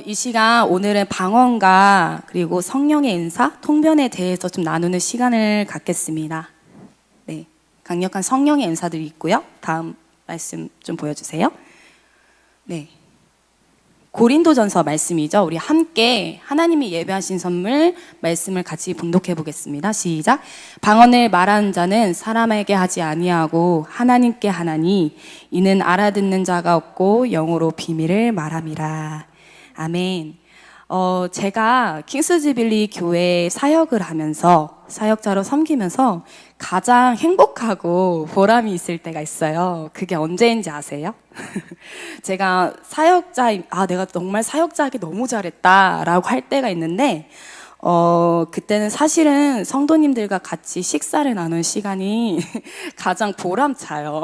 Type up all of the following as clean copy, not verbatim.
이 시간 오늘은 방언과 그리고 성령의 은사, 통변에 대해서 좀 나누는 시간을 갖겠습니다. 네, 강력한 성령의 은사들이 있고요. 다음 말씀 좀 보여주세요. 네, 고린도전서 말씀이죠. 우리 함께 하나님이 예배하신 선물 말씀을 같이 봉독해 보겠습니다. 시작. 방언을 말하는 자는 사람에게 하지 아니하고 하나님께 하나니 이는 알아듣는 자가 없고 영어로 비밀을 말함이라. 아멘. 제가 킹스주빌리 교회 사역을 하면서 사역자로 섬기면서 가장 행복하고 보람이 있을 때가 있어요. 그게 언제인지 아세요? 제가 내가 정말 사역자하기 너무 잘했다라고 할 때가 있는데, 그때는 사실은 성도님들과 같이 식사를 나눈 시간이 가장 보람차요.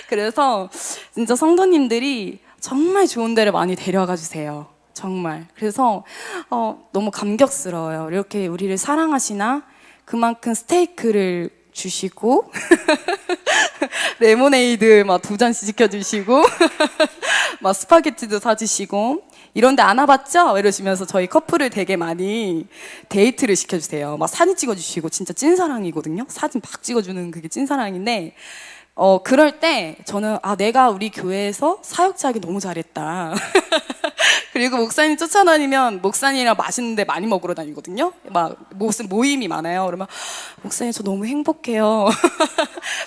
그래서 진짜 성도님들이 정말 좋은 데를 많이 데려가 주세요. 정말. 그래서 너무 감격스러워요. 이렇게 우리를 사랑하시나? 그만큼 스테이크를 주시고 레모네이드 막 2잔씩 시켜주시고 막 스파게티도 사주시고 이런데 안 와봤죠? 이러시면서 저희 커플을 되게 많이 데이트를 시켜주세요. 막 사진 찍어주시고 진짜 찐사랑이거든요. 사진 막 찍어주는 그게 찐사랑인데 그럴 때 저는 내가 우리 교회에서 사역자하기 너무 잘했다. 그리고 목사님 쫓아다니면 목사님이랑 맛있는 데 많이 먹으러 다니거든요. 막 무슨 모임이 많아요. 그러면 목사님 저 너무 행복해요.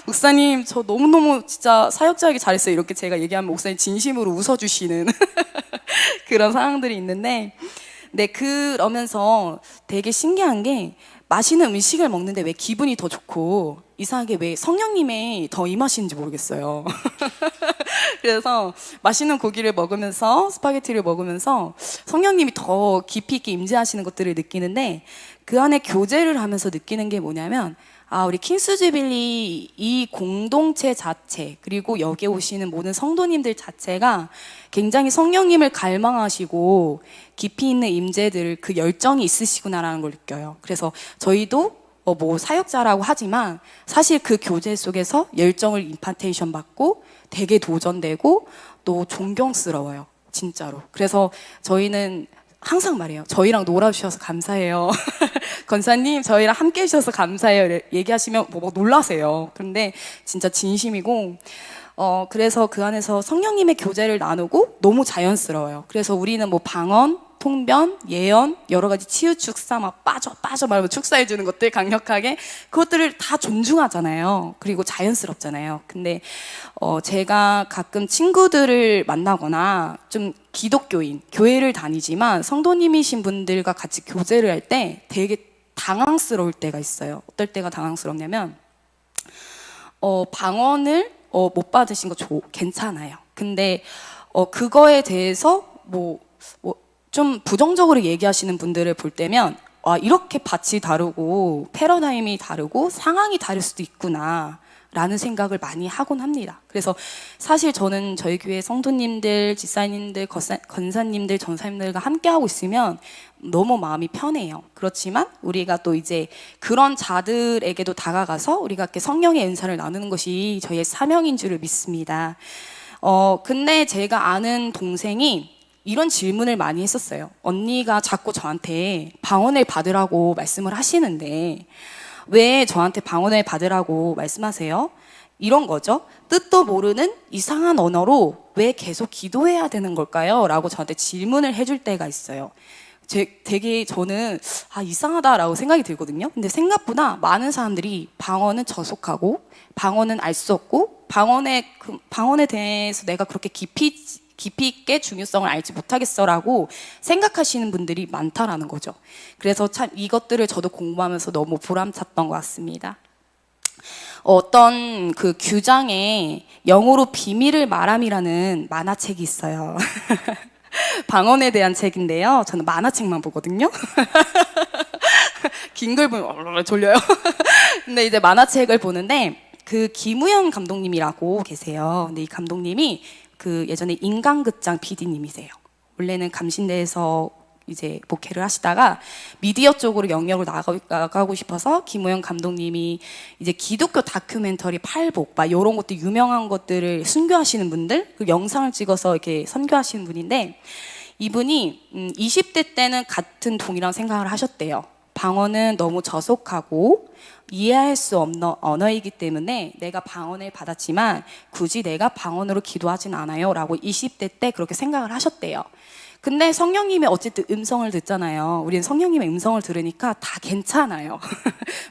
목사님 저 너무너무 진짜 사역자하기 잘했어요. 이렇게 제가 얘기하면 목사님 진심으로 웃어주시는 그런 상황들이 있는데, 네, 그러면서 되게 신기한 게 맛있는 음식을 먹는데 왜 기분이 더 좋고 이상하게 왜 성령님의 더 임하시는지 모르겠어요. 그래서 맛있는 고기를 먹으면서 스파게티를 먹으면서 성령님이 더 깊이 있게 임재하시는 것들을 느끼는데, 그 안에 교제를 하면서 느끼는 게 뭐냐면 우리 킹스주빌리 이 공동체 자체, 그리고 여기에 오시는 모든 성도님들 자체가 굉장히 성령님을 갈망하시고 깊이 있는 임재들, 그 열정이 있으시구나라는 걸 느껴요. 그래서 저희도 사역자라고 하지만 사실 그 교제 속에서 열정을 임파테이션 받고 되게 도전되고 또 존경스러워요. 진짜로. 그래서 저희는 항상 말해요. 저희랑 놀아주셔서 감사해요. 권사님, 저희랑 함께 해주셔서 감사해요. 얘기하시면 놀라세요. 그런데 진짜 진심이고, 그래서 그 안에서 성령님의 교제를 나누고 너무 자연스러워요. 그래서 우리는 방언, 통변, 예언, 여러 가지 치유 축사 막 빠져 말고 축사해 주는 것들 강력하게 그것들을 다 존중하잖아요. 그리고 자연스럽잖아요. 근데 제가 가끔 친구들을 만나거나 좀 기독교인, 교회를 다니지만 성도님이신 분들과 같이 교제를 할 때 되게 당황스러울 때가 있어요. 어떨 때가 당황스럽냐면 방언을 못 받으신 거 괜찮아요. 근데 그거에 대해서 좀 부정적으로 얘기하시는 분들을 볼 때면 이렇게 밭이 다르고 패러다임이 다르고 상황이 다를 수도 있구나 라는 생각을 많이 하곤 합니다. 그래서 사실 저는 저희 교회 성도님들, 집사님들, 권사님들, 전사님들과 함께하고 있으면 너무 마음이 편해요. 그렇지만 우리가 또 이제 그런 자들에게도 다가가서 우리가 이렇게 성령의 은사를 나누는 것이 저희의 사명인 줄을 믿습니다. 근데 제가 아는 동생이 이런 질문을 많이 했었어요. 언니가 자꾸 저한테 방언을 받으라고 말씀을 하시는데 왜 저한테 방언을 받으라고 말씀하세요? 이런 거죠. 뜻도 모르는 이상한 언어로 왜 계속 기도해야 되는 걸까요? 라고 저한테 질문을 해줄 때가 있어요. 되게 저는 이상하다라고 생각이 들거든요. 근데 생각보다 많은 사람들이 방언은 저속하고 방언은 알 수 없고 방언에 대해서 내가 그렇게 깊이 있게 중요성을 알지 못하겠어라고 생각하시는 분들이 많다라는 거죠. 그래서 참 이것들을 저도 공부하면서 너무 보람찼던 것 같습니다. 어떤 그 규장에 영어로 비밀을 말함이라는 만화책이 있어요. 방언에 대한 책인데요. 저는 만화책만 보거든요. 긴 걸 보면 졸려요. 근데 이제 만화책을 보는데 그 김우현 감독님이라고 계세요. 근데 이 감독님이 그 예전에 인간극장 PD님이세요. 원래는 감신대에서 이제 목회를 하시다가 미디어 쪽으로 영역을 나가고 싶어서 김우영 감독님이 이제 기독교 다큐멘터리 팔복 막 이런 것도 유명한 것들을 순교하시는 분들 그 영상을 찍어서 이렇게 선교하시는 분인데 이분이 20대 때는 같은 동이랑 생각을 하셨대요. 방언은 너무 저속하고 이해할 수 없는 언어이기 때문에 내가 방언을 받았지만 굳이 내가 방언으로 기도하진 않아요 라고 20대 때 그렇게 생각을 하셨대요. 근데 성령님의 어쨌든 음성을 듣잖아요. 우리는 성령님의 음성을 들으니까 다 괜찮아요.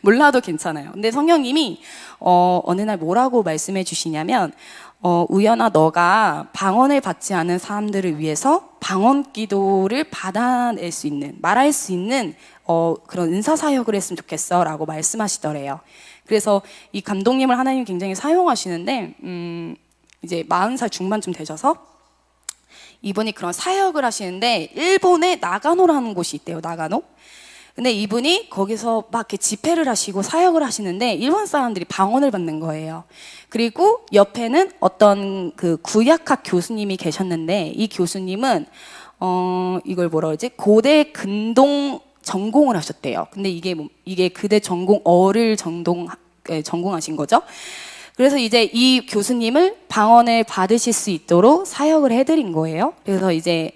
몰라도 괜찮아요. 근데 성령님이 어느 날 뭐라고 말씀해 주시냐면 우연아 너가 방언을 받지 않은 사람들을 위해서 방언 기도를 받아낼 수 있는 말할 수 있는 그런 은사 사역을 했으면 좋겠어 라고 말씀하시더래요. 그래서 이 감독님을 하나님이 굉장히 사용하시는데 이제 40살 중반쯤 되셔서 이분이 그런 사역을 하시는데 일본에 나가노라는 곳이 있대요. 나가노. 근데 이분이 거기서 막 이렇게 집회를 하시고 사역을 하시는데 일본 사람들이 방언을 받는 거예요. 그리고 옆에는 어떤 그 구약학 교수님이 계셨는데 이 교수님은 이걸 뭐라 그러지? 고대 근동 전공을 하셨대요. 근데 이게 그대 전공어를 전공하신 거죠. 그래서 이제 이 교수님을 방언을 받으실 수 있도록 사역을 해드린 거예요. 그래서 이제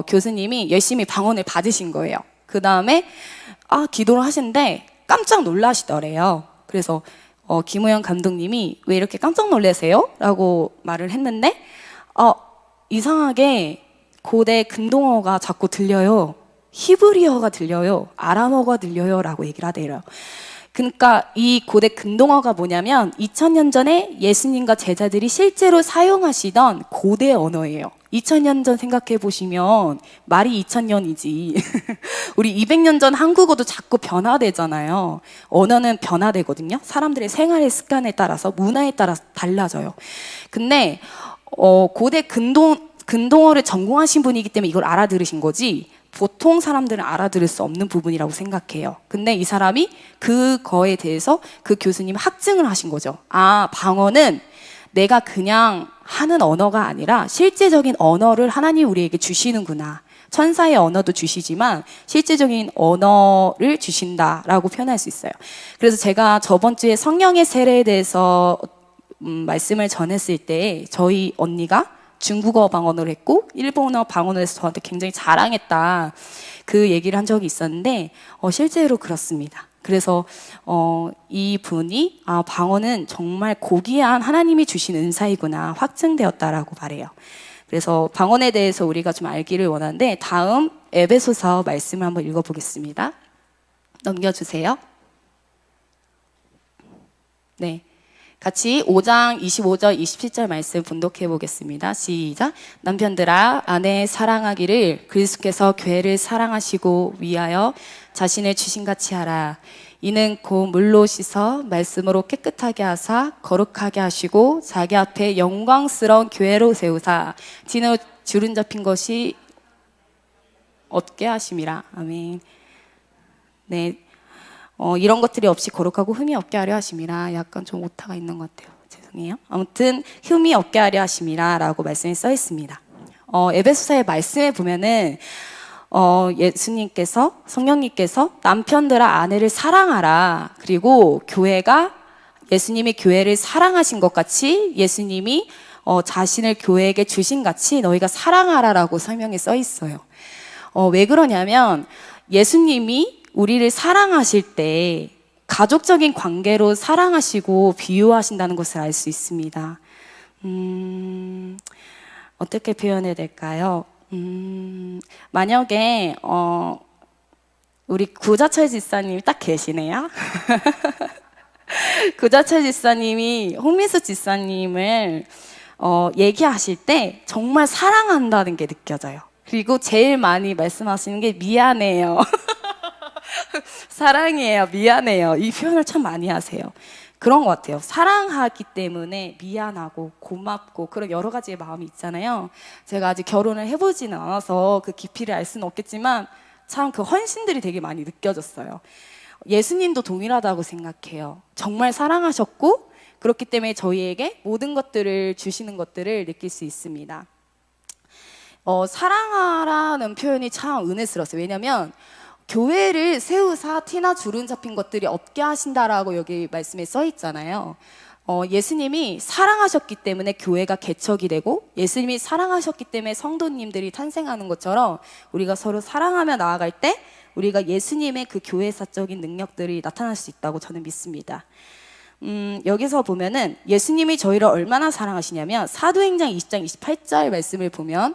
교수님이 열심히 방언을 받으신 거예요. 그 다음에 기도를 하시는데 깜짝 놀라시더래요. 그래서 김우영 감독님이 왜 이렇게 깜짝 놀라세요? 라고 말을 했는데 이상하게 고대 근동어가 자꾸 들려요. 히브리어가 들려요. 아람어가 들려요. 라고 얘기를 하대요. 그러니까 이 고대 근동어가 뭐냐면 2000년 전에 예수님과 제자들이 실제로 사용하시던 고대 언어예요. 2000년 전 생각해 보시면 말이 2000년이지. 우리 200년 전 한국어도 자꾸 변화되잖아요. 언어는 변화되거든요. 사람들의 생활의 습관에 따라서 문화에 따라서 달라져요. 근데 고대 근동어를 전공하신 분이기 때문에 이걸 알아들으신 거지 보통 사람들은 알아들을 수 없는 부분이라고 생각해요. 근데 이 사람이 그거에 대해서 그 교수님이 학증을 하신 거죠. 방언은 내가 그냥 하는 언어가 아니라 실제적인 언어를 하나님이 우리에게 주시는구나. 천사의 언어도 주시지만 실제적인 언어를 주신다라고 표현할 수 있어요. 그래서 제가 저번 주에 성령의 세례에 대해서 말씀을 전했을 때 저희 언니가 중국어 방언을 했고 일본어 방언을 해서 저한테 굉장히 자랑했다 그 얘기를 한 적이 있었는데 실제로 그렇습니다. 그래서 이 분이 방언은 정말 고귀한 하나님이 주신 은사이구나 확증되었다라고 말해요. 그래서 방언에 대해서 우리가 좀 알기를 원하는데 다음 에베소서 말씀을 한번 읽어보겠습니다. 넘겨주세요. 네. 같이 5장 25절 27절 말씀 분독해 보겠습니다. 시작. 남편들아 아내 사랑하기를 그리스도께서 교회를 사랑하시고 위하여 자신을 주신같이 하라. 이는 곧 물로 씻어 말씀으로 깨끗하게 하사 거룩하게 하시고 자기 앞에 영광스러운 교회로 세우사 진으로 주름 잡힌 것이 없게 하심이라. 아멘. 네. 이런 것들이 없이 거룩하고 흠이 없게 하려 하심이라. 약간 좀 오타가 있는 것 같아요. 죄송해요. 아무튼 흠이 없게 하려 하심이라 라고 말씀이 써 있습니다. 에베소서의 말씀에 보면은 예수님께서 성령님께서 남편들아 아내를 사랑하라. 그리고 교회가 예수님이 교회를 사랑하신 것 같이 예수님이 자신을 교회에게 주신 같이 너희가 사랑하라라고 설명에 써 있어요. 왜 그러냐면 예수님이 우리를 사랑하실 때 가족적인 관계로 사랑하시고 비유하신다는 것을 알 수 있습니다. 어떻게 표현해야 될까요? 만약에 우리 구자철 지사님이 딱 계시네요. 구자철 지사님이 홍미수 지사님을 얘기하실 때 정말 사랑한다는 게 느껴져요. 그리고 제일 많이 말씀하시는 게 미안해요. 사랑해요, 미안해요. 이 표현을 참 많이 하세요. 그런 것 같아요. 사랑하기 때문에 미안하고 고맙고 그런 여러 가지의 마음이 있잖아요. 제가 아직 결혼을 해보지는 않아서 그 깊이를 알 수는 없겠지만 참 그 헌신들이 되게 많이 느껴졌어요. 예수님도 동일하다고 생각해요. 정말 사랑하셨고 그렇기 때문에 저희에게 모든 것들을 주시는 것들을 느낄 수 있습니다. 사랑하라는 표현이 참 은혜스러웠어요. 왜냐면 교회를 세우사 티나 주름 잡힌 것들이 없게 하신다라고 여기 말씀에 써 있잖아요. 예수님이 사랑하셨기 때문에 교회가 개척이 되고, 예수님이 사랑하셨기 때문에 성도님들이 탄생하는 것처럼 우리가 서로 사랑하며 나아갈 때 우리가 예수님의 그 교회사적인 능력들이 나타날 수 있다고 저는 믿습니다. 여기서 보면은 예수님이 저희를 얼마나 사랑하시냐면 사도행전 20장 28절 말씀을 보면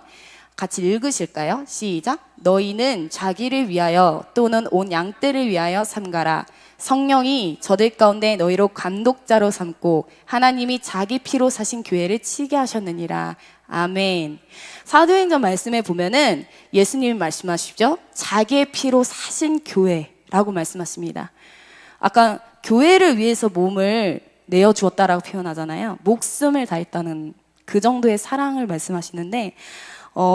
같이 읽으실까요? 시작. 너희는 자기를 위하여 또는 온 양떼를 위하여 삼가라. 성령이 저들 가운데 너희로 감독자로 삼고 하나님이 자기 피로 사신 교회를 치게 하셨느니라. 아멘. 사도행전 말씀에 보면은 예수님이 말씀하시죠. 자기의 피로 사신 교회라고 말씀하십니다. 아까 교회를 위해서 몸을 내어주었다라고 표현하잖아요. 목숨을 다했다는 그 정도의 사랑을 말씀하시는데,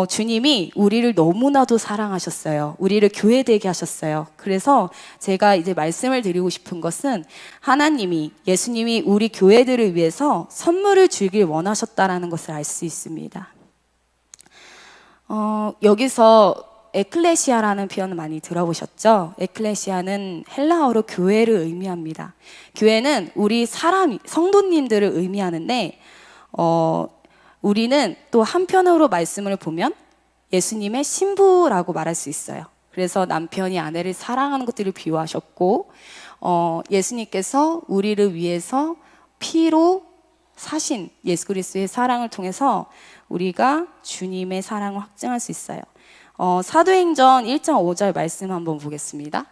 주님이 우리를 너무나도 사랑하셨어요. 우리를 교회되게 하셨어요. 그래서 제가 이제 말씀을 드리고 싶은 것은 하나님이, 예수님이 우리 교회들을 위해서 선물을 주길 원하셨다라는 것을 알 수 있습니다. 여기서 에클레시아라는 표현을 많이 들어보셨죠? 에클레시아는 헬라어로 교회를 의미합니다. 교회는 우리 성도님들을 의미하는데, 우리는 또 한편으로 말씀을 보면 예수님의 신부라고 말할 수 있어요. 그래서 남편이 아내를 사랑하는 것들을 비유하셨고, 예수님께서 우리를 위해서 피로 사신 예수 그리스도의 사랑을 통해서 우리가 주님의 사랑을 확증할 수 있어요. 사도행전 1장 5절 말씀 한번 보겠습니다.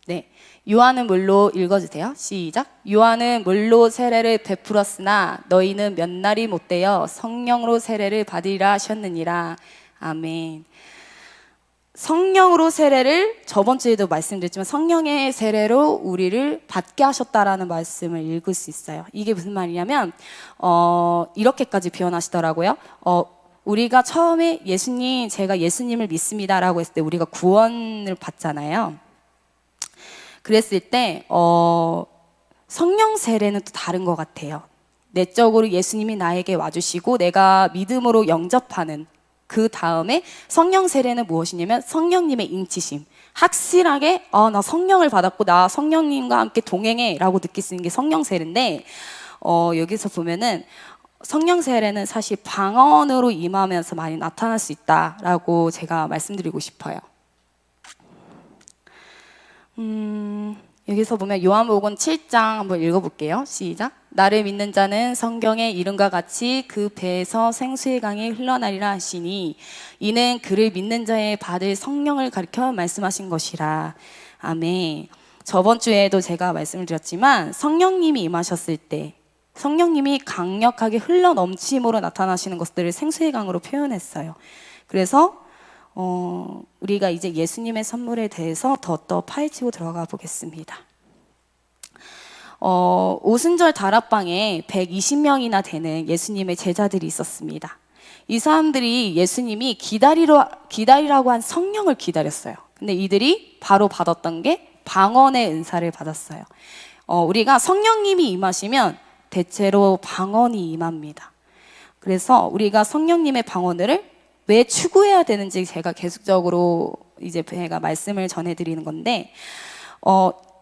네, 요한은 물로 읽어주세요. 시작. 요한은 물로 세례를 베풀었으나 너희는 몇 날이 못되어 성령으로 세례를 받으리라 하셨느니라. 아멘. 성령으로 세례를 저번 주에도 말씀드렸지만 성령의 세례로 우리를 받게 하셨다라는 말씀을 읽을 수 있어요. 이게 무슨 말이냐면 이렇게까지 표현하시더라고요. 우리가 처음에 예수님, 제가 예수님을 믿습니다라고 했을 때 우리가 구원을 받잖아요. 그랬을 때 성령 세례는 또 다른 것 같아요. 내적으로 예수님이 나에게 와주시고 내가 믿음으로 영접하는 그 다음에 성령 세례는 무엇이냐면 성령님의 인치심, 확실하게 나 성령을 받았고 나 성령님과 함께 동행해 라고 느낄 수 있는 게 성령 세례인데, 여기서 보면은 성령 세례는 사실 방언으로 임하면서 많이 나타날 수 있다라고 제가 말씀드리고 싶어요. 여기서 보면 요한복음 7장 한번 읽어볼게요. 시작. 나를 믿는 자는 성경의 이름과 같이 그 배에서 생수의 강이 흘러나리라 하시니 이는 그를 믿는 자의 받을 성령을 가리켜 말씀하신 것이라. 아멘. 저번 주에도 제가 말씀을 드렸지만 성령님이 임하셨을 때 성령님이 강력하게 흘러넘침으로 나타나시는 것들을 생수의 강으로 표현했어요. 그래서 우리가 이제 예수님의 선물에 대해서 더 파헤치고 들어가 보겠습니다. 오순절 다락방에 120명이나 되는 예수님의 제자들이 있었습니다. 이 사람들이 예수님이 기다리라고 한 성령을 기다렸어요. 근데 이들이 바로 받았던 게 방언의 은사를 받았어요. 우리가 성령님이 임하시면 대체로 방언이 임합니다. 그래서 우리가 성령님의 방언을 왜 추구해야 되는지 제가 계속적으로 이제 제가 말씀을 전해드리는 건데,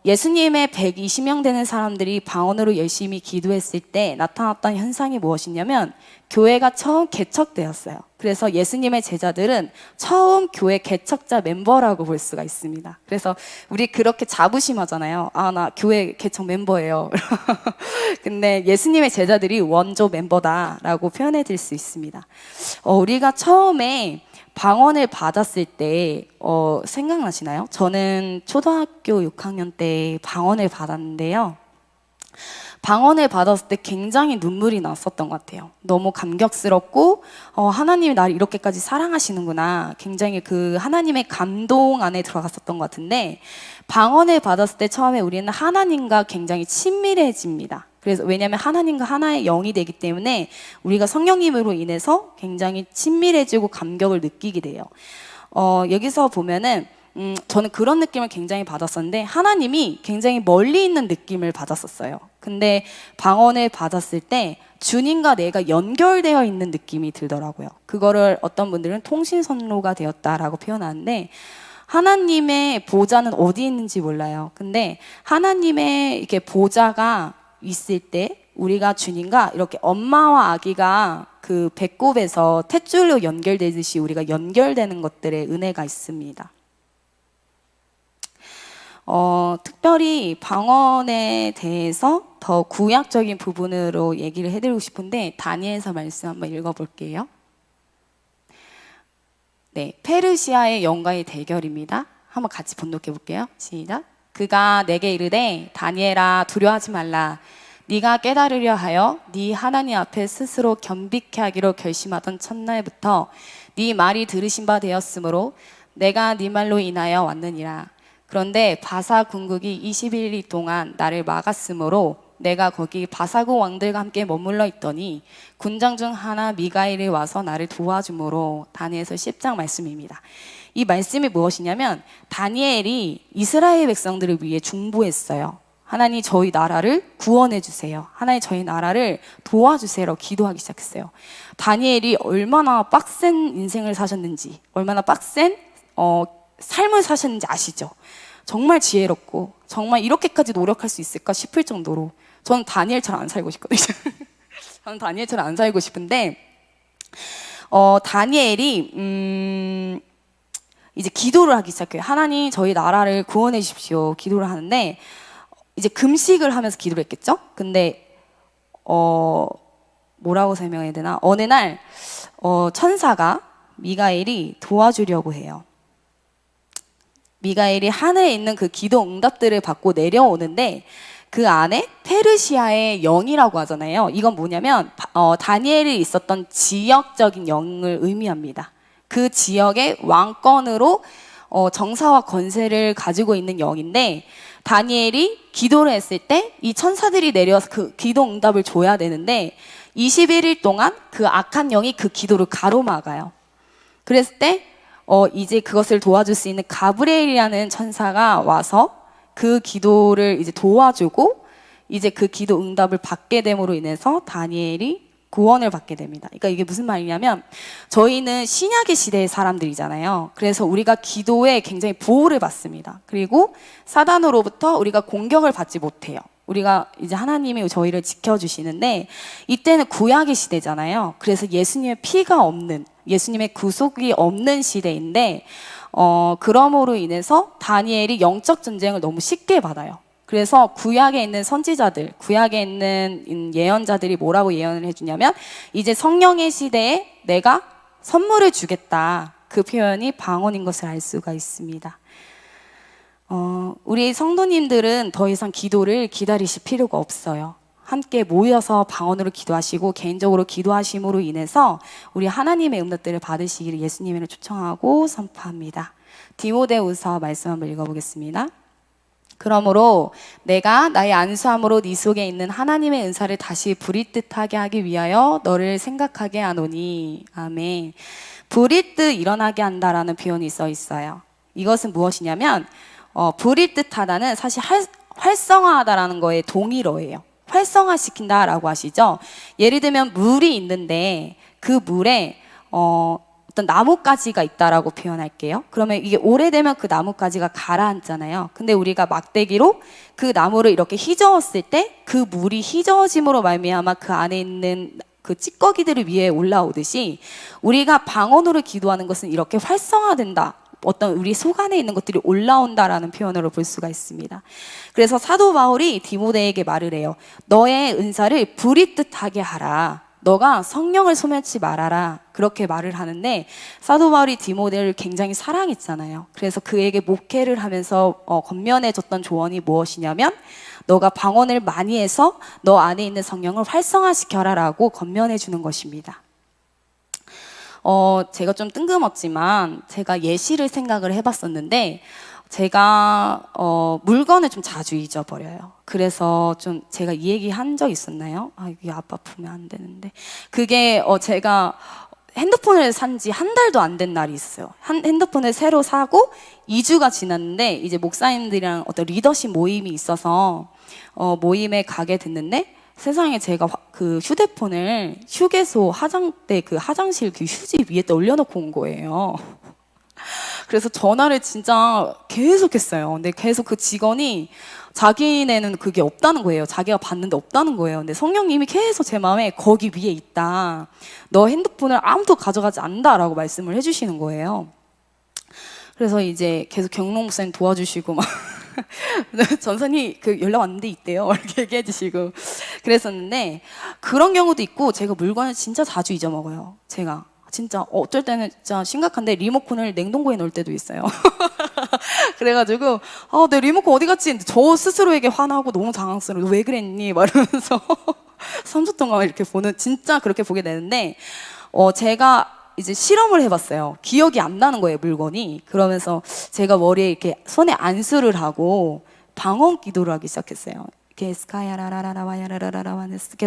예수님의 120명 되는 사람들이 방언으로 열심히 기도했을 때 나타났던 현상이 무엇이냐면 교회가 처음 개척되었어요. 그래서 예수님의 제자들은 처음 교회 개척자 멤버라고 볼 수가 있습니다. 그래서 우리 그렇게 자부심하잖아요. 나 교회 개척 멤버예요. 근데 예수님의 제자들이 원조 멤버다라고 표현해 드릴 수 있습니다. 우리가 처음에 방언을 받았을 때 생각나시나요? 저는 초등학교 6학년 때 방언을 받았는데요. 방언을 받았을 때 굉장히 눈물이 났었던 것 같아요. 너무 감격스럽고 하나님이 나를 이렇게까지 사랑하시는구나. 굉장히 그 하나님의 감동 안에 들어갔었던 것 같은데, 방언을 받았을 때 처음에 우리는 하나님과 굉장히 친밀해집니다. 그래서 왜냐하면 하나님과 하나의 영이 되기 때문에 우리가 성령님으로 인해서 굉장히 친밀해지고 감격을 느끼게 돼요. 여기서 보면은 저는 그런 느낌을 굉장히 받았었는데 하나님이 굉장히 멀리 있는 느낌을 받았었어요. 근데 방언을 받았을 때 주님과 내가 연결되어 있는 느낌이 들더라고요. 그거를 어떤 분들은 통신선로가 되었다라고 표현하는데 하나님의 보좌는 어디 있는지 몰라요. 근데 하나님의 이렇게 보좌가 있을 때 우리가 주님과 이렇게 엄마와 아기가 그 배꼽에서 탯줄로 연결되듯이 우리가 연결되는 것들의 은혜가 있습니다. 특별히 방언에 대해서 더 구약적인 부분으로 얘기를 해드리고 싶은데 다니엘서 말씀 한번 읽어볼게요. 네, 페르시아의 영과의 대결입니다. 한번 같이 번독해 볼게요. 시작. 그가 내게 이르되 다니엘아 두려워하지 말라. 네가 깨달으려 하여 네 하나님 앞에 스스로 겸비케 하기로 결심하던 첫날부터 네 말이 들으신 바 되었으므로 내가 네 말로 인하여 왔느니라. 그런데 바사 궁극이 21일 동안 나를 막았으므로 내가 거기 바사국 왕들과 함께 머물러 있더니 군장 중 하나 미가엘이 와서 나를 도와주므로 다니엘서 10장 말씀입니다. 이 말씀이 무엇이냐면 다니엘이 이스라엘 백성들을 위해 중보했어요. 하나님 저희 나라를 구원해 주세요. 하나님 저희 나라를 도와주세요. 기도하기 시작했어요. 다니엘이 얼마나 빡센 인생을 사셨는지, 얼마나 빡센 삶을 사셨는지 아시죠? 정말 지혜롭고 정말 이렇게까지 노력할 수 있을까 싶을 정도로 저는 다니엘처럼 안 살고 싶거든요. 저는 다니엘처럼 안 살고 싶은데 다니엘이 이제 기도를 하기 시작해요. 하나님 저희 나라를 구원해 주십시오. 기도를 하는데 이제 금식을 하면서 기도를 했겠죠? 근데 뭐라고 설명해야 되나? 어느 날 천사가 미가엘이 도와주려고 해요. 미가엘이 하늘에 있는 그 기도 응답들을 받고 내려오는데 그 안에 페르시아의 영이라고 하잖아요. 이건 뭐냐면 다니엘이 있었던 지역적인 영을 의미합니다. 그 지역의 왕권으로 정사와 권세를 가지고 있는 영인데 다니엘이 기도를 했을 때 이 천사들이 내려와서 그 기도 응답을 줘야 되는데 21일 동안 그 악한 영이 그 기도를 가로막아요. 그랬을 때 이제 그것을 도와줄 수 있는 가브리엘이라는 천사가 와서 그 기도를 이제 도와주고 이제 그 기도 응답을 받게 됨으로 인해서 다니엘이 구원을 받게 됩니다. 그러니까 이게 무슨 말이냐면 저희는 신약의 시대의 사람들이잖아요. 그래서 우리가 기도에 굉장히 보호를 받습니다. 그리고 사단으로부터 우리가 공격을 받지 못해요. 우리가 이제 하나님이 저희를 지켜주시는데 이때는 구약의 시대잖아요. 그래서 예수님의 피가 없는, 예수님의 구속이 없는 시대인데 그러므로 인해서 다니엘이 영적 전쟁을 너무 쉽게 받아요. 그래서 구약에 있는 선지자들, 구약에 있는 예언자들이 뭐라고 예언을 해주냐면 이제 성령의 시대에 내가 선물을 주겠다. 그 표현이 방언인 것을 알 수가 있습니다. 우리 성도님들은 더 이상 기도를 기다리실 필요가 없어요. 함께 모여서 방언으로 기도하시고 개인적으로 기도하심으로 인해서 우리 하나님의 응답들을 받으시기를 예수님을 초청하고 선포합니다. 디모데후서 말씀 한번 읽어보겠습니다. 그러므로 내가 나의 안수함으로 네 속에 있는 하나님의 은사를 다시 부릿듯하게 하기 위하여 너를 생각하게 하노니. 아멘. 부릿듯 일어나게 한다라는 표현이 써 있어요. 이것은 무엇이냐면 부릿듯하다는 사실 활성화하다라는 거에 동일어예요. 활성화시킨다라고 하시죠. 예를 들면 물이 있는데 그 물에 어떤 나뭇가지가 있다라고 표현할게요. 그러면 이게 오래되면 그 나뭇가지가 가라앉잖아요. 근데 우리가 막대기로 그 나무를 이렇게 휘저었을 때 그 물이 휘저어짐으로 말미암아 그 안에 있는 그 찌꺼기들을 위에 올라오듯이 우리가 방언으로 기도하는 것은 이렇게 활성화된다. 어떤 우리 속 안에 있는 것들이 올라온다라는 표현으로 볼 수가 있습니다. 그래서 사도 바울이 디모데에게 말을 해요. 너의 은사를 부릿듯하게 하라. 너가 성령을 소멸치 말아라. 그렇게 말을 하는데 사도 바울이 디모데를 굉장히 사랑했잖아요. 그래서 그에게 목회를 하면서 권면해줬던 조언이 무엇이냐면 너가 방언을 많이 해서 너 안에 있는 성령을 활성화시켜라라고 권면해주는 것입니다. 제가 좀 뜬금없지만 제가 예시를 생각을 해봤었는데 제가 물건을 좀 자주 잊어버려요. 그래서 좀 제가 이 얘기 한 적 있었나요? 이게 아빠 보면 안 되는데 그게 제가 핸드폰을 산 지 한 달도 안 된 날이 있어요. 핸드폰을 새로 사고 2주가 지났는데 이제 목사님들이랑 어떤 리더십 모임이 있어서 모임에 가게 됐는데 세상에 제가 그 휴대폰을 휴게소 화장대 그 화장실 그 휴지 위에 올려놓고 온 거예요. 그래서 전화를 진짜 계속 했어요. 근데 계속 그 직원이 자기네는 그게 없다는 거예요. 자기가 봤는데 없다는 거예요. 근데 성령님이 계속 제 마음에 거기 위에 있다. 너 핸드폰을 아무도 가져가지 않는다라고 말씀을 해주시는 거예요. 그래서 이제 계속 경록 목사님 도와주시고 막 전선이 그 연락 왔는데 있대요. 이렇게 얘기해 주시고 그랬었는데 그런 경우도 있고 제가 물건을 진짜 자주 잊어먹어요. 제가 진짜 어쩔 때는 진짜 심각한데 리모컨을 냉동고에 넣을 때도 있어요. 그래가지고 내 리모컨 어디 갔지? 저 스스로에게 화나고 너무 당황스러워. 왜 그랬니? 막 이러면서 3주 동안 이렇게 보는 진짜 그렇게 보게 되는데 제가 이제 실험을 해봤어요. 기억이 안 나는 거예요, 물건이. 그러면서 제가 머리에 이렇게 손에 안수를 하고 방언 기도를 하기 시작했어요. 이렇게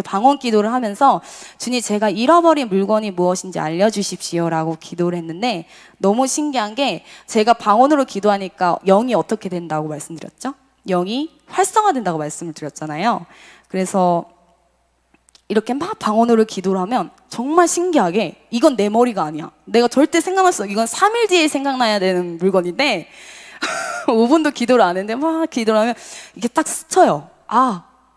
방언 기도를 하면서 주님 제가 잃어버린 물건이 무엇인지 알려주십시오라고 기도를 했는데 너무 신기한 게 제가 방언으로 기도하니까 영이 어떻게 된다고 말씀드렸죠? 영이 활성화된다고 말씀을 드렸잖아요. 그래서 이렇게 막 방언으로 기도를 하면 정말 신기하게 이건 내 머리가 아니야. 내가 절대 생각날 수 없어. 이건 3일 뒤에 생각나야 되는 물건인데 5분도 기도를 안 했는데 막 기도를 하면 이게 딱 스쳐요.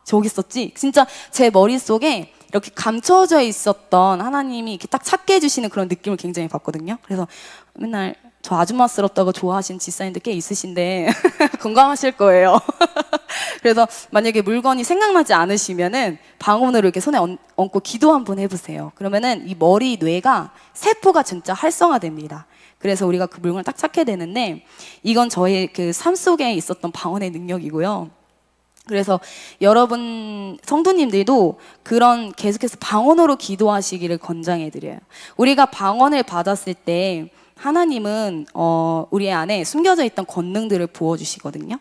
저기 있었지. 진짜 제 머릿속에 이렇게 감춰져 있었던 하나님이 이렇게 딱 찾게 해주시는 그런 느낌을 굉장히 받거든요. 그래서 맨날 저 아줌마스럽다고 좋아하시는 지사님들 꽤 있으신데 건강하실 거예요. 그래서 만약에 물건이 생각나지 않으시면은 방언으로 이렇게 손에 얹고 기도 한번 해보세요. 그러면은 이 머리 뇌가 세포가 진짜 활성화됩니다. 그래서 우리가 그 물건을 딱 찾게 되는데 이건 저의 그 삶 속에 있었던 방언의 능력이고요. 그래서 여러분 성도님들도 그런 계속해서 방언으로 기도하시기를 권장해드려요. 우리가 방언을 받았을 때 하나님은 우리 안에 숨겨져 있던 권능들을 부어주시거든요.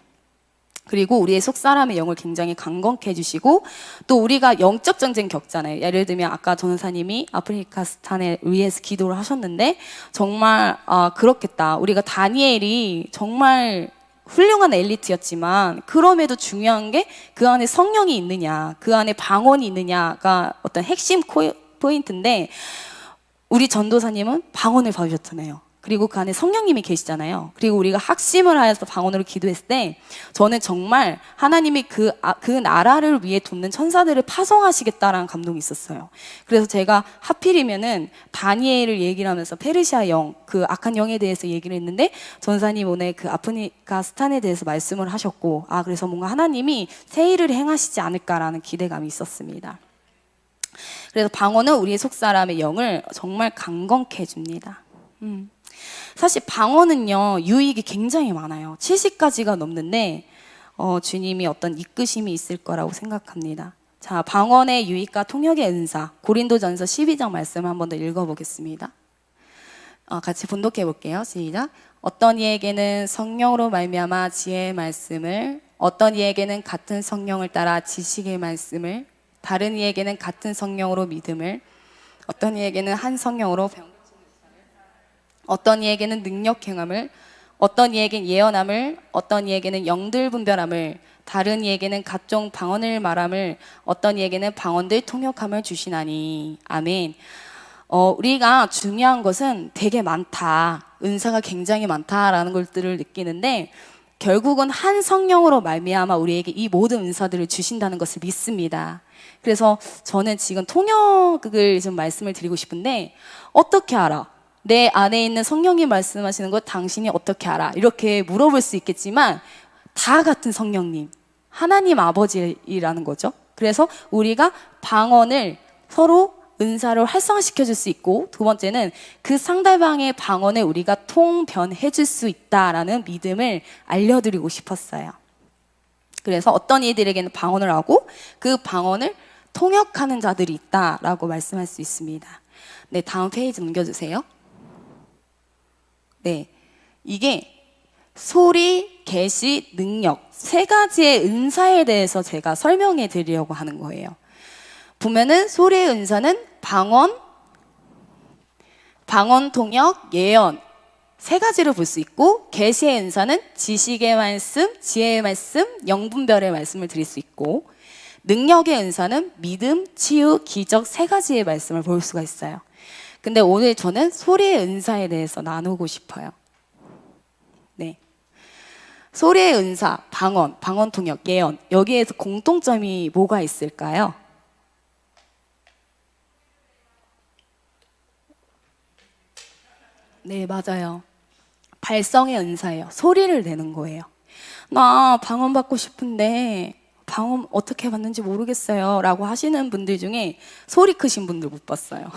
그리고 우리의 속사람의 영을 굉장히 강건케 해주시고 또 우리가 영적 전쟁 겪잖아요. 예를 들면 아까 전사님이 아프리카스탄에 위해서 기도를 하셨는데 정말 그렇겠다. 우리가 다니엘이 정말 훌륭한 엘리트였지만 그럼에도 중요한 게 그 안에 성령이 있느냐, 그 안에 방언이 있느냐가 어떤 핵심 포인트인데 우리 전도사님은 방언을 받으셨잖아요. 그리고 그 안에 성령님이 계시잖아요. 그리고 우리가 학심을 하여서 방언으로 기도했을 때 저는 정말 하나님이 그 나라를 위해 돕는 천사들을 파송하시겠다라는 감동이 있었어요. 그래서 제가 하필이면은 다니엘을 얘기를 하면서 페르시아 영, 그 악한 영에 대해서 얘기를 했는데 전사님 오늘 그 아프리카스탄에 대해서 말씀을 하셨고 그래서 뭔가 하나님이 새 일을 행하시지 않을까라는 기대감이 있었습니다. 그래서 방언은 우리의 속사람의 영을 정말 강건케 해줍니다. 사실 방언은요 유익이 굉장히 많아요. 70가지가 넘는데 주님이 어떤 이끄심이 있을 거라고 생각합니다. 자, 방언의 유익과 통역의 은사 고린도전서 12장 말씀을 한 번 더 읽어보겠습니다. 같이 본독해 볼게요. 시작. 어떤 이에게는 성령으로 말미암아 지혜의 말씀을, 어떤 이에게는 같은 성령을 따라 지식의 말씀을, 다른 이에게는 같은 성령으로 믿음을, 어떤 이에게는 한 성령으로 어떤 이에게는 능력 행함을, 어떤 이에게는 예언함을, 어떤 이에게는 영들 분별함을, 다른 이에게는 각종 방언을 말함을, 어떤 이에게는 방언들 통역함을 주시나니. 아멘. 우리가 중요한 것은 되게 많다, 은사가 굉장히 많다라는 것들을 느끼는데 결국은 한 성령으로 말미암아 우리에게 이 모든 은사들을 주신다는 것을 믿습니다. 그래서 저는 지금 통역을 좀 말씀을 드리고 싶은데 어떻게 알아? 내 안에 있는 성령이 말씀하시는 것 당신이 어떻게 알아? 이렇게 물어볼 수 있겠지만 다 같은 성령님, 하나님 아버지라는 거죠. 그래서 우리가 방언을 서로 은사를 활성화시켜 줄 수 있고 두 번째는 그 상대방의 방언을 우리가 통변해 줄 수 있다라는 믿음을 알려드리고 싶었어요. 그래서 어떤 이들에게는 방언을 하고 그 방언을 통역하는 자들이 있다라고 말씀할 수 있습니다. 네, 다음 페이지 넘겨주세요. 네, 이게 소리, 계시, 능력 세 가지의 은사에 대해서 제가 설명해 드리려고 하는 거예요. 보면은 소리의 은사는 방언, 방언, 통역, 예언 세 가지로 볼 수 있고, 계시의 은사는 지식의 말씀, 지혜의 말씀, 영분별의 말씀을 드릴 수 있고, 능력의 은사는 믿음, 치유, 기적 세 가지의 말씀을 볼 수가 있어요. 근데 오늘 저는 소리의 은사에 대해서 나누고 싶어요. 네. 소리의 은사, 방언, 방언 통역, 예언, 여기에서 공통점이 뭐가 있을까요? 네, 맞아요. 발성의 은사예요. 소리를 내는 거예요. 나 방언 받고 싶은데 방언 어떻게 받는지 모르겠어요 라고 하시는 분들 중에 소리 크신 분들 못 봤어요.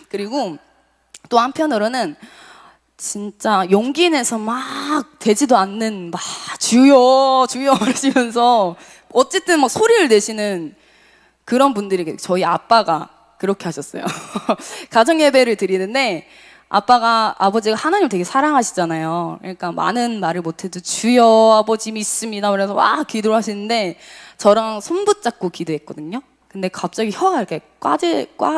그리고 또 한편으로는 진짜 용기 내서 막 되지도 않는 막 주여 주여 하시면서 어쨌든 막 소리를 내시는 그런 분들이 계세요. 저희 아빠가 그렇게 하셨어요. 가정 예배를 드리는데 아버지가 하나님을 되게 사랑하시잖아요. 그러니까 많은 말을 못해도 주여 아버지 믿습니다. 그래서 와 기도를 하시는데 저랑 손 붙잡고 기도했거든요. 근데 갑자기 혀가 이렇게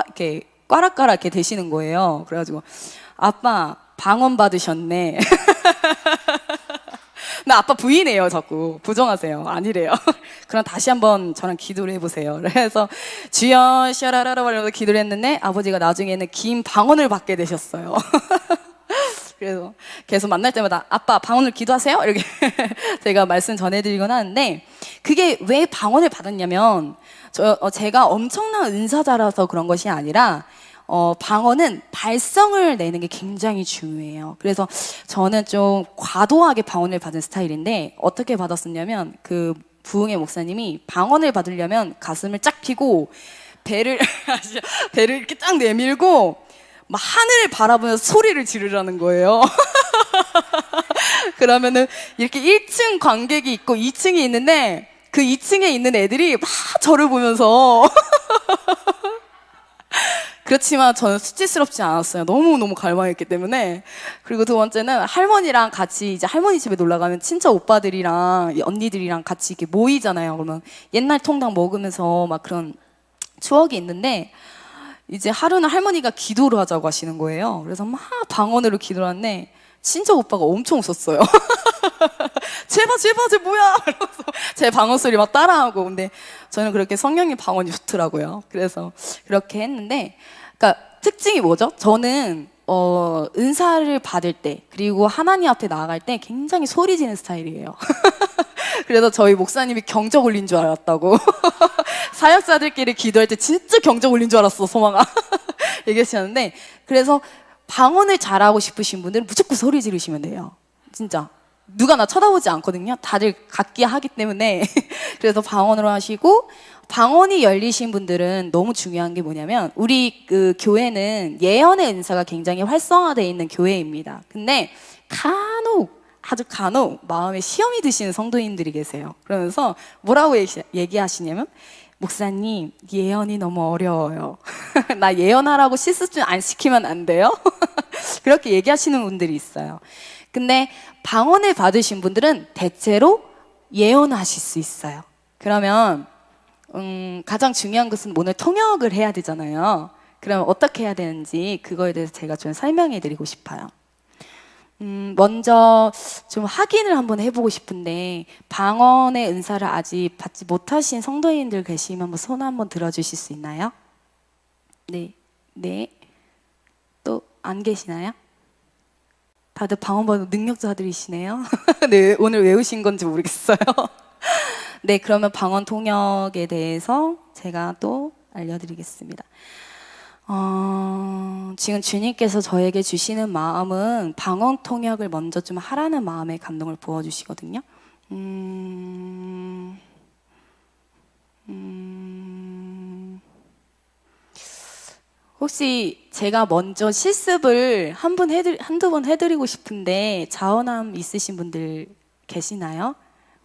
이렇게 꽈락꽈락 이렇게 되시는 거예요. 그래가지고 아빠 방언 받으셨네. 나 아빠 부인해요, 자꾸. 부정하세요. 아니래요. 그럼 다시 한번 저랑 기도를 해보세요. 그래서 주여 샤라라라 하면서 기도를 했는데 아버지가 나중에는 긴 방언을 받게 되셨어요. 그래서 계속 만날 때마다 아빠 방언을 기도하세요? 이렇게 제가 말씀 전해드리곤 하는데, 그게 왜 방언을 받았냐면 제가 엄청난 은사자라서 그런 것이 아니라 방언은 발성을 내는 게 굉장히 중요해요. 그래서 저는 좀 과도하게 방언을 받은 스타일인데, 어떻게 받았었냐면 그 부흥의 목사님이 방언을 받으려면 가슴을 쫙 펴고 배를 배를 이렇게 쫙 내밀고 막 하늘을 바라보면서 소리를 지르라는 거예요. 그러면은 이렇게 1층 관객이 있고 2층이 있는데 그 2층에 있는 애들이 막 저를 보면서 그렇지만 저는 수치스럽지 않았어요. 너무너무 갈망했기 때문에. 그리고 두 번째는 할머니랑 같이 이제 할머니 집에 놀러 가면 친척 오빠들이랑 언니들이랑 같이 이렇게 모이잖아요. 그러면 옛날 통닭 먹으면서 막 그런 추억이 있는데, 이제 하루는 할머니가 기도를 하자고 하시는 거예요. 그래서 막 방언으로 기도를 하는데 친척 오빠가 엄청 웃었어요. 제발 쟤 뭐야 이러면서 제 방언 소리 막 따라하고. 근데 저는 그렇게 성령님 방언이 좋더라고요. 그래서 그렇게 했는데, 그러니까 특징이 뭐죠? 저는 은사를 받을 때 그리고 하나님 앞에 나아갈 때 굉장히 소리 지는 스타일이에요. 그래서 저희 목사님이 경적 울린 줄 알았다고. 사역자들끼리 기도할 때 진짜 경적 울린 줄 알았어 소망아. 얘기하시는데, 그래서 방언을 잘하고 싶으신 분들은 무조건 소리 지르시면 돼요. 진짜 누가 나 쳐다보지 않거든요. 다들 각기 하기 때문에. 그래서 방언으로 하시고, 방언이 열리신 분들은 너무 중요한 게 뭐냐면, 우리 그 교회는 예언의 은사가 굉장히 활성화되어 있는 교회입니다. 근데 아주 간혹 마음에 시험이 드시는 성도님들이 계세요. 그러면서 뭐라고 얘기하시냐면, 목사님 예언이 너무 어려워요. 나 예언하라고 실습 안 시키면 안 돼요? 그렇게 얘기하시는 분들이 있어요. 근데 방언을 받으신 분들은 대체로 예언하실 수 있어요. 그러면 가장 중요한 것은 오늘 통역을 해야 되잖아요. 그러면 어떻게 해야 되는지 그거에 대해서 제가 좀 설명해 드리고 싶어요. 먼저 좀 확인을 한번 해보고 싶은데, 방언의 은사를 아직 받지 못하신 성도님들 계시면 한번 손 한번 들어주실 수 있나요? 네, 네. 또 안 계시나요? 다들 방언 받는 능력자들이시네요. 네, 오늘 외우신 건지 모르겠어요. 네, 그러면 방언 통역에 대해서 제가 또 알려드리겠습니다. 지금 주님께서 저에게 주시는 마음은 방언 통역을 먼저 좀 하라는 마음에 감동을 부어주시거든요. 혹시 제가 먼저 실습을 한두 번 해드리고 싶은데 자원함 있으신 분들 계시나요?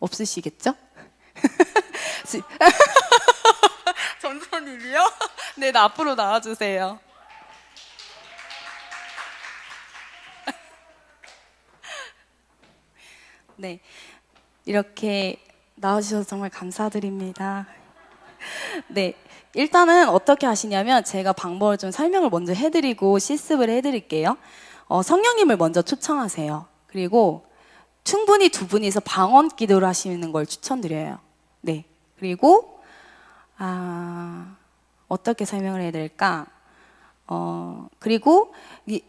없으시겠죠? 전선님이요? 네, 나 앞으로 나와주세요. 네, 이렇게 나와주셔서 정말 감사드립니다. 네, 일단은 어떻게 하시냐면 제가 방법을 좀 설명을 먼저 해드리고 실습을 해드릴게요. 성령님을 먼저 초청하세요. 그리고 충분히 두 분이서 방언 기도를 하시는 걸 추천드려요. 네. 그리고 어떻게 설명을 해야 될까? 그리고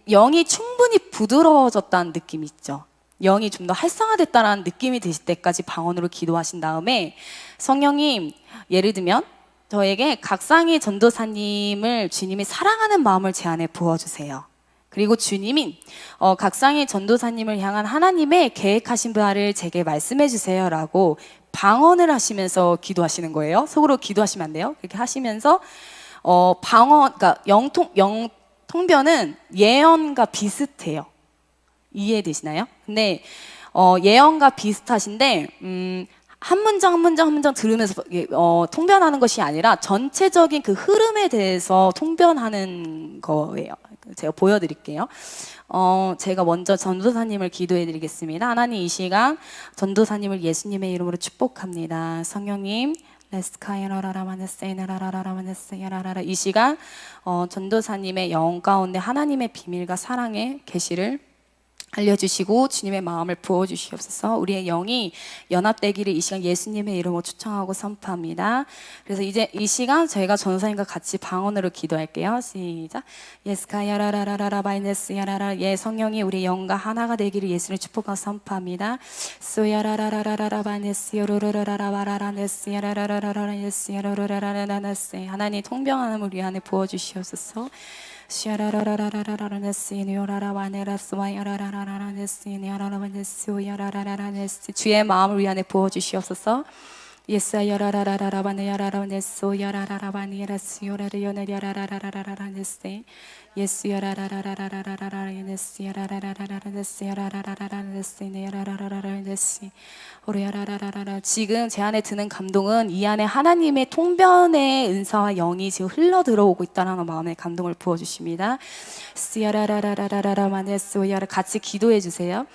영이 충분히 부드러워졌다는 느낌 있죠. 영이 좀 더 활성화됐다는 느낌이 드실 때까지 방언으로 기도하신 다음에 성령님, 예를 들면 저에게 각상의 전도사님을 주님이 사랑하는 마음을 제 안에 부어주세요. 그리고 주님이 각상의 전도사님을 향한 하나님의 계획하신 바를 제게 말씀해 주세요 라고 방언을 하시면서 기도하시는 거예요. 속으로 기도하시면 안 돼요. 그렇게 하시면서 그러니까 통변은 예언과 비슷해요. 이해되시나요? 근데 예언과 비슷하신데 한 문장 한 문장 한 문장 들으면서 통변하는 것이 아니라 전체적인 그 흐름에 대해서 통변하는 거예요. 제가 보여드릴게요. 제가 먼저 전도사님을 기도해 드리겠습니다. 하나님, 이 시간 전도사님을 예수님의 이름으로 축복합니다. 성령님, 이 시간 전도사님의 영 가운데 하나님의 비밀과 사랑의 계시를 알려주시고 주님의 마음을 부어주시옵소서. 우리의 영이 연합되기를 이 시간 예수님의 이름으로 초청하고 선포합니다. 그래서 이제 이 시간 저희가 전도사님과 같이 방언으로 기도할게요. 시작. 예스카야라라라라바이네스야라라. 예, 성령이 우리 영과 하나가 되기를 예수를 축복하고 선포합니다. 소야라라라라바네스요로로라라바라네스야라라라라라네스야로로라라라네스. 하나님 통병하는 우리 안에 부어주시옵소서. 주의 마음을 우리 안에 부어주시옵소서. 지금 제 안에 드는 감동은 이 안에 하나님의 통변의 은사와 영이 지금 흘러 들어오고 있다는 마음의 감동을 부어주십니다. 같이 기도해 주세요.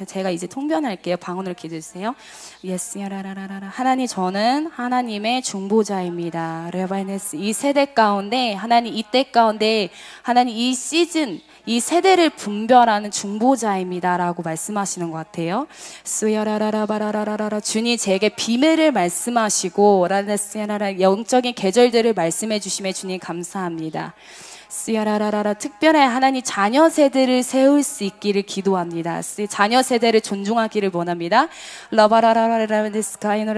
제가 이제 통변할게요. 방언을 기도해 주세요. 하나님, 저는 하나님의 중보자입니다. 이 세대 가운데 하나님, 이때 가운데 하나님, 이 시즌 이 세대를 분별하는 중보자입니다라고 말씀하시는 것 같아요. 주님 제게 비밀을 말씀하시고 영적인 계절들을 말씀해 주심에 주님 감사합니다. 특별히 하나님 자녀 세대를 세울 수 있기를 기도합니다. 자녀 세대를 존중하기를 원합니다.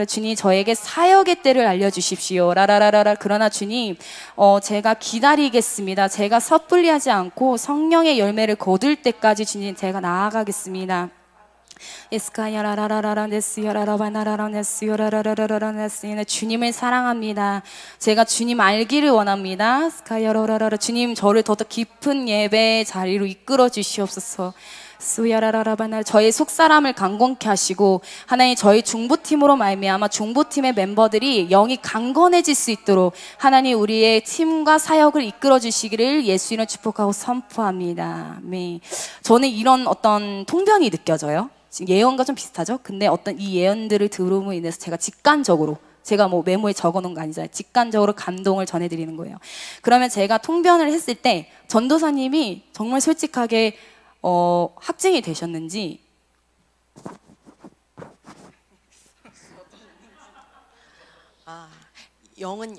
주님 저에게 사역의 때를 알려주십시오. 그러나 주님 제가 기다리겠습니다. 제가 섣불리 하지 않고 성령의 열매를 거둘 때까지 주님 제가 나아가겠습니다. 주님을 사랑합니다. 제가 주님 알기를 원합니다. 주님 저를 더 깊은 예배 자리로 이끌어 주시옵소서. 저의 속사람을 강건케 하시고 하나님 저희 중보팀으로 말미암아 중보팀의 멤버들이 영이 강건해질 수 있도록 하나님 우리의 팀과 사역을 이끌어 주시기를 예수 이름으로 축복하고 선포합니다. 아멘. 저는 이런 어떤 통변이 느껴져요. 지금 예언과 좀 비슷하죠? 근데 어떤 이 예언들을 들음으로 인해서 제가 직관적으로 제가 뭐 메모에 적어놓은 거 아니잖아요. 직관적으로 감동을 전해드리는 거예요. 그러면 제가 통변을 했을 때 전도사님이 정말 솔직하게 확증이 되셨는지 영은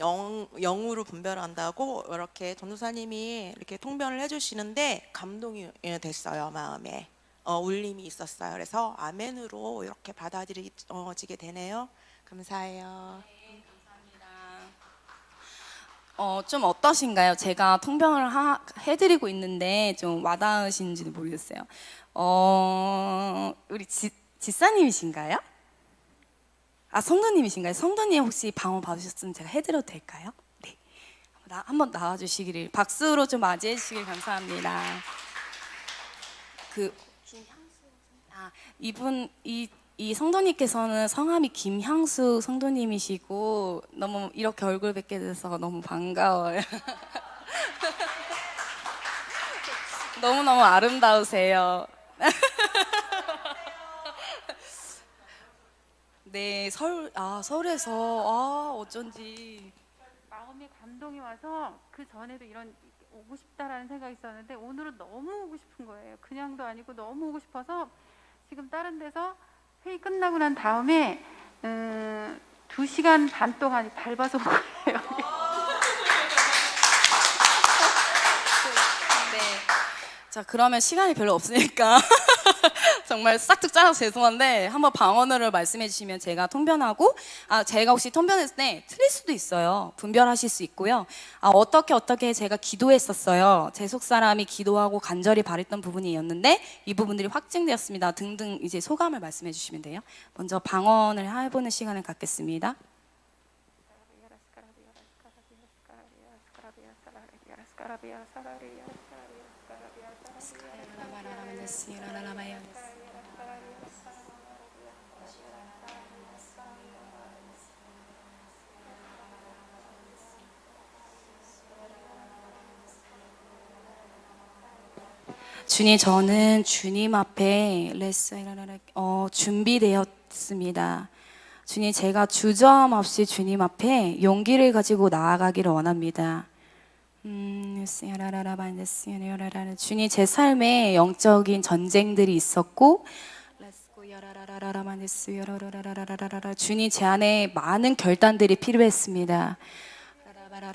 영으로 분별한다고 이렇게 전도사님이 이렇게 통변을 해주시는데 감동이 됐어요. 마음에 울림이 있었어요. 그래서 아멘으로 이렇게 받아들이게 되네요. 감사해요. 네, 감사합니다. 좀 어떠신가요? 제가 통변을 해드리고 있는데 좀 와닿으신지도 모르겠어요. 우리 지사님이신가요? 성도님이신가요? 성도님 혹시 방언 받으셨으면 제가 해드려도 될까요? 네, 한번 나와주시기를 박수로 좀 맞이해 주시길 감사합니다. 이분 이 성도님께서는 성함이 김향수 성도님이시고 너무 이렇게 얼굴 뵙게 돼서 너무 반가워요. 너무너무 아름다우세요. 네, 서울에서 어쩐지. 마음에 감동이 와서 그 전에도 이런 오고 싶다라는 생각이 있었는데 오늘은 너무 오고 싶은 거예요. 그냥도 아니고 너무 오고 싶어서 지금 다른 데서 회의 끝나고 난 다음에 2시간 반 동안 밟아서 온 거예요. 네. 자, 그러면 시간이 별로 없으니까 정말 싹둑 짜서 죄송한데 한번 방언으로 말씀해 주시면 제가 통변하고, 제가 혹시 통변했을 때 틀릴 수도 있어요. 분별하실 수 있고요. 어떻게 제가 기도했었어요. 제 속사람이 기도하고 간절히 바랬던 부분이었는데 이 부분들이 확증되었습니다 등등 이제 소감을 말씀해 주시면 돼요. 먼저 방언을 해보는 시간을 갖겠습니다. 주님, 저는 주님 앞에 준비되었습니다. 주님, 제가 주저함 없이 주님 앞에 용기를 가지고 나아가기를 원합니다. 주님, 제 삶에 영적인 전쟁들이 있었고, 주님, 제 안에 많은 결단들이 필요했습니다.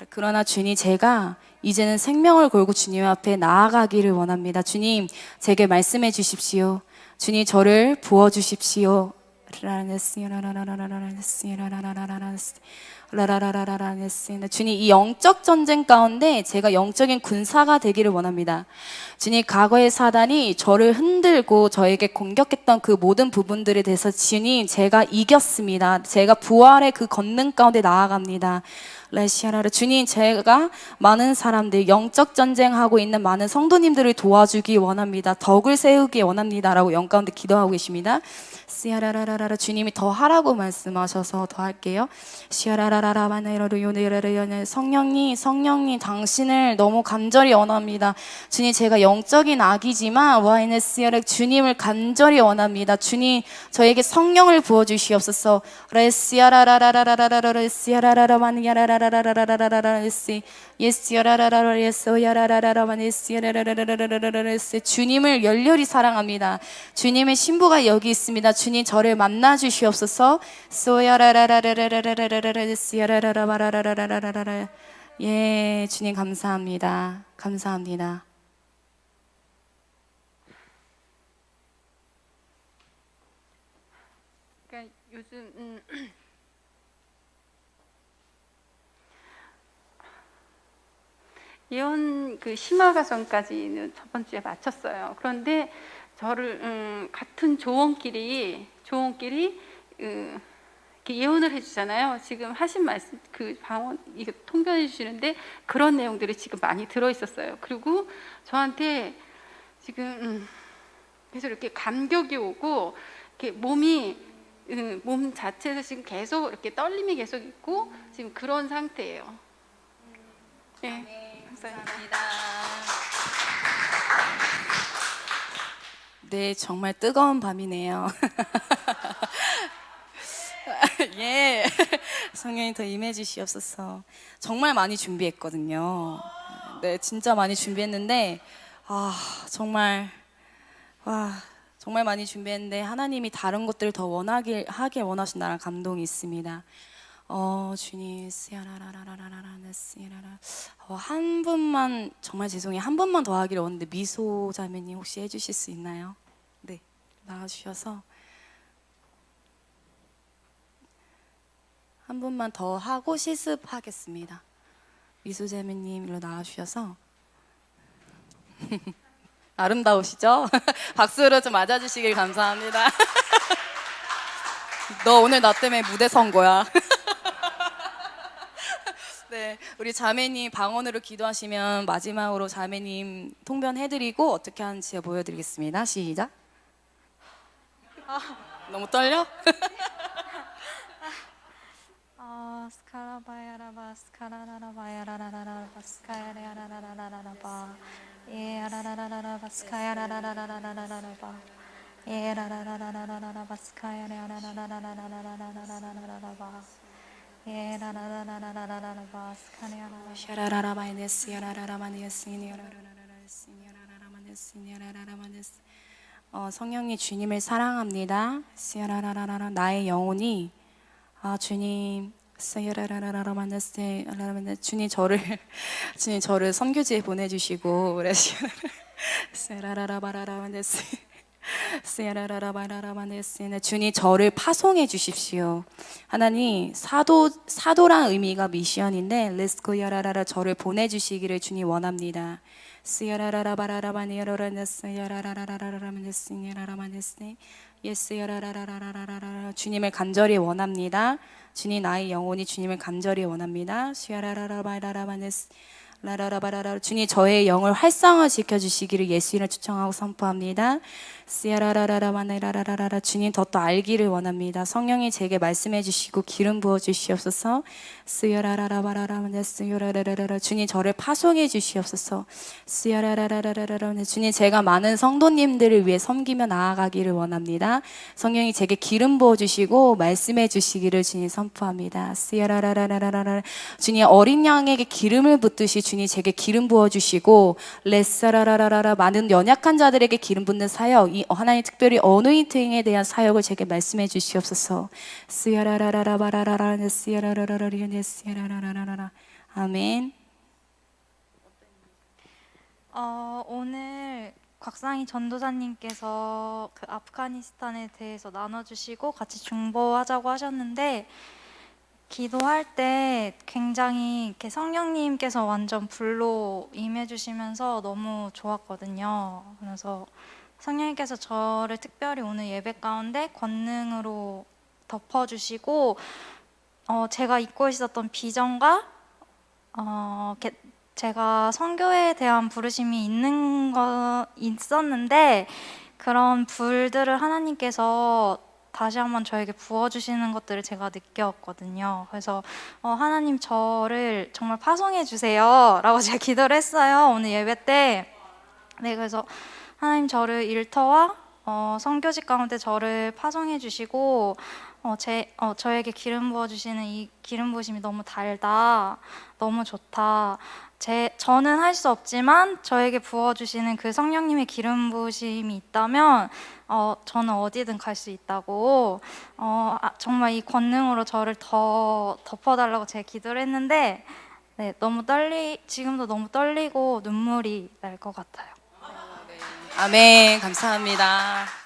그러나 주님, 제가 이제는 생명을 걸고 주님 앞에 나아가기를 원합니다. 주님, 제게 말씀해 주십시오. 주님, 저를 부어주십시오. 주님, 이 영적 전쟁 가운데 제가 영적인 군사가 되기를 원합니다. 주님, 과거의 사단이 저를 흔들고 저에게 공격했던 그 모든 부분들에 대해서 주님, 제가 이겼습니다. 제가 부활의 그 권능 가운데 나아갑니다. 주님, 제가 많은 사람들, 영적 전쟁하고 있는 많은 성도님들을 도와주기 원합니다. 덕을 세우기 원합니다 라고 영 가운데 기도하고 계십니다. 주님이 더 하라고 말씀하셔서 더 할게요. 성령님 당신을 너무 간절히 원합니다. 주님, 제가 영적인 아기지만 주님을 간절히 원합니다. 주님, 저에게 성령을 부어주시옵소서. 주님을 열렬히 사랑합니다. 주님의 신부가 여기 있습니다. 주님, 저를 만나 주시옵소서. 예, 주님 감사합니다. 감사합니다. 그러니까 요즘 예언 그 심화 과정까지는 저번 주에 마쳤어요. 그런데 저를 같은 조원끼리 이렇게 예언을 해주잖아요. 지금 하신 말씀 그 방언 이거 통변해 주시는데 그런 내용들이 지금 많이 들어 있었어요. 그리고 저한테 지금 계속 이렇게 감격이 오고 이렇게 몸 자체에서 지금 계속 이렇게 떨림이 계속 있고 지금 그런 상태예요. 네, 감사합니다. 네, 정말 뜨거운 밤이네요. 예, 성령이 더 임해 주시옵소서. 정말 많이 준비했거든요. 네, 진짜 많이 준비했는데 정말 많이 준비했는데 하나님이 다른 것들을 더 하길 원하신다는 감동이 있습니다. 주님, 한 분만, 정말 죄송해요. 한 분만 더 하기를 원하는데 미소 자매님 혹시 해주실 수 있나요? 네, 나와주셔서 한 분만 더 하고 실습하겠습니다. 미소 자매님 일로 나와주셔서 아름다우시죠? 박수로 좀 맞아주시길 감사합니다. 너 오늘 나 때문에 무대 선 거야. 네, 우리 자매님 방언으로 기도하시면 마지막으로 자매님 통변해드리고 어떻게 하는지 보여드리겠습니다. 시작. 너무 떨려? 스카라바야라바 스카라라라바야라라라라바 스카야라라라라라라바 예라라라라라바 스카야라라라라라라라바 예라라라라라라라바 스카야라라라라라라라라라라바 예라라라라라라라바 스카야라라라라라라바 성령님 주님을 사랑합니다. 나의 영혼이 주님 주님 저를 선교지에 보내주시고 주님 저를 파송해 주십시오. 하나님 사도란 의미가 미션인데 레스코야라라라 저를 보내주시기를 주님 원합니다. 주님을 간절히 원합니다. 주님 나의 영혼이 주님을 간절히 원합니다. 주님 저의 영을 활성화시켜 주시기를 예수님을 초청하고 선포합니다. 주님 더 알기를 원합니다. 성령이 제게 말씀해 주시고 기름 부어 주시옵소서. 주님 저를 파송해 주시옵소서. 주님 제가 많은 성도님들을 위해 섬기며 나아가기를 원합니다. 성령이 제게 기름 부어 주시고 말씀해 주시기를 주님 선포합니다. 주님 어린 양에게 기름을 붓듯이 주님 제게 기름 부어 주시고 많은 연약한 자들에게 기름 붓는 사역, 하나님 특별히 어노인팅에 대한 사역을 제게 말씀해 주시옵소서. 아멘. 오늘 곽상희 전도사님께서 그 아프가니스탄에 대해서 나눠주시고 같이 중보하자고 하셨는데 기도할 때 굉장히 이렇게 성령님께서 완전 불로 임해주시면서 너무 좋았거든요. 그래서 성령님께서 저를 특별히 오늘 예배 가운데 권능으로 덮어주시고 제가 잊고 있었던 비전과 제가 선교에 대한 부르심이 있었는데 그런 불들을 하나님께서 다시 한번 저에게 부어주시는 것들을 제가 느꼈거든요. 그래서 하나님 저를 정말 파송해 주세요 라고 제가 기도를 했어요, 오늘 예배 때. 네, 그래서 하나님 저를 일터와 선교직 가운데 저를 파송해 주시고 저에게 기름 부어주시는 이 기름 부으심이 너무 달다, 너무 좋다. 저는 할 수 없지만 저에게 부어주시는 그 성령님의 기름 부으심이 있다면 저는 어디든 갈 수 있다고 정말 이 권능으로 저를 더 덮어달라고 제가 기도를 했는데 네, 지금도 너무 떨리고 눈물이 날 것 같아요. 아멘. 감사합니다.